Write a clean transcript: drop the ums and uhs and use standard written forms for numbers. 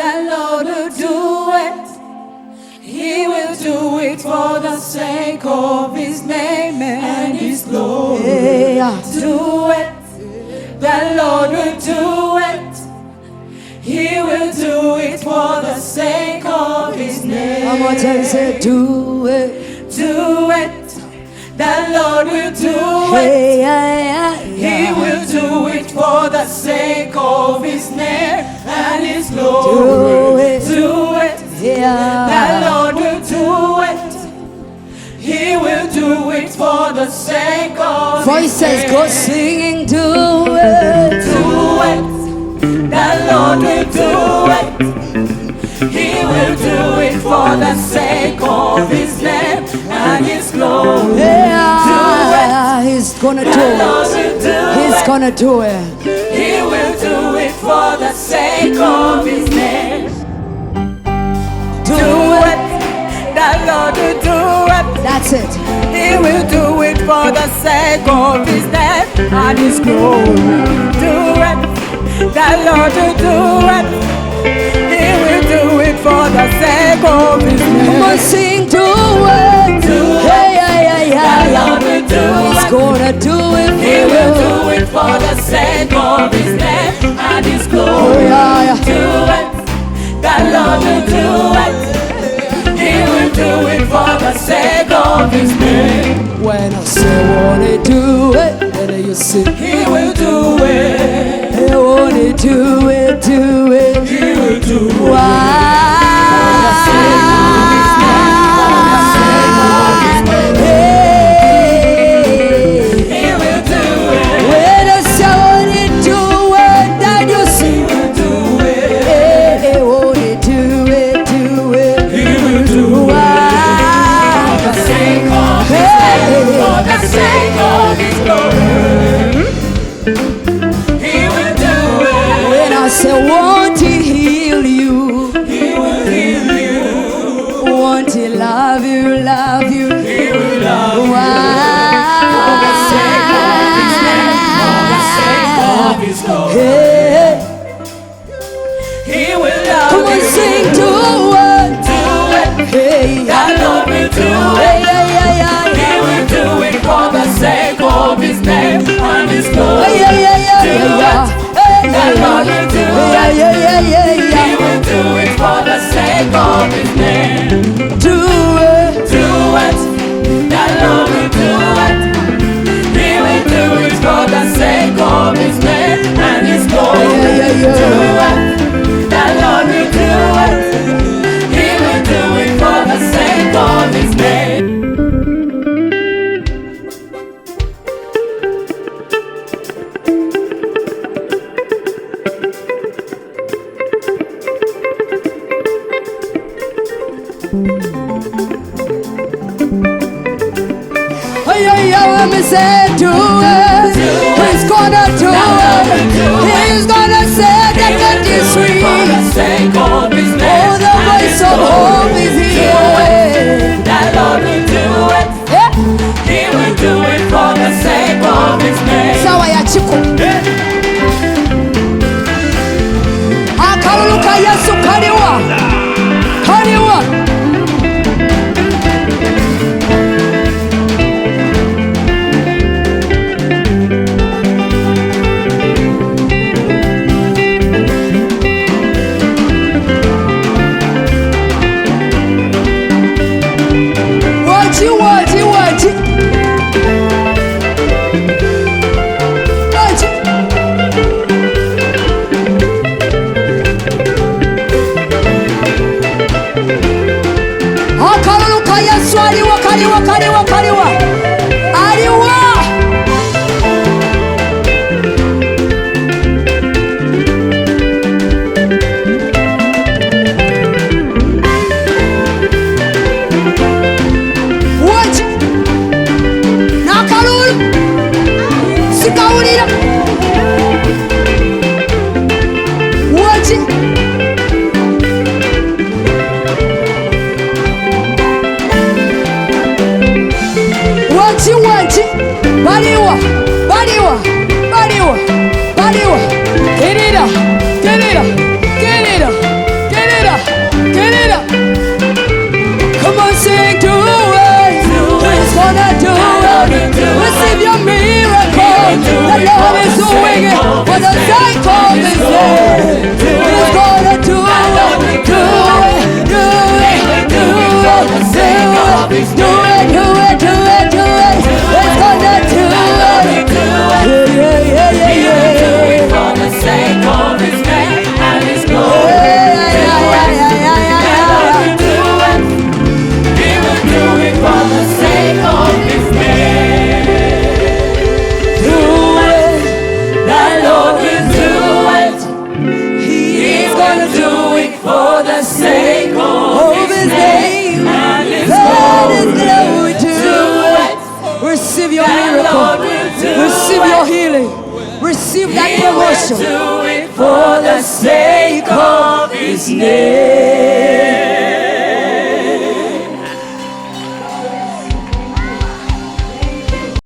The Lord will do it. He will do it for the sake of His name and His glory. Do it. The Lord will do it. He will do it for the sake of His name. One more time, say, do it. Do it. The Lord will do it. He will do it for the sake of His name and His glory. Do it. The Lord will do it. He will do it for the sake of Voices His name. go singing, do it. Do it. The Lord will do it. He will do it for the sake of His name and His glory. He's gonna do it. He's gonna do it. He will do it for the sake of His name. Do it. The Lord will do it. That's it. He will do it for the sake of His name and His glory. Do it. The Lord will do it. He will do it for the sake of His name. Come on, sing, do it. Do it. The Lord will do He's it. gonna do it. He will do it for the sake of His name and His glory. Do it. The Lord will do it. He will do it for the sake of His name. When I say wanna do it, then you sing. He will do it. I wanna do it, do it. He will do it. Say, won't He heal you? He will heal you. Won't He love you, love you? He will love you. For the sake of His name, for the sake of His glory. He will love you. Come on, sing, do it. Do it. The Lord will do it. He will do it for the sake of His name and His glory. Do it. The Lord will do it. He will do it for the sake of His name. Do it. Do it. The Lord will do it. He will do it for the sake of His name and His glory. Do it. The Lord will do it. He will do it for the sake of His name. Let me say, do it. He's gonna do it. He's gonna set the captives free. Oh, the voice of hope is here. The Lord will do it. He will do it for the sake of His name. Sawa ya chiko. Akauluka Yesu kaliwa. Kaliwa. His Do it, do it, do it, do it. He's gonna do it. Yeah, yeah, yeah, He yeah, will do it yeah. for the sake of His name and His glory. Yeah, yeah, yeah, yeah, yeah, yeah, The yeah. Lord will do it. He will do it for the sake of His name. Do it. The Lord will do it. He's gonna do it for the sake of His name and His That is glory. glory to Do it. receive your The miracle. Lord will do Receive it. your healing. Receive that He will promotion. do it for the sake of His name.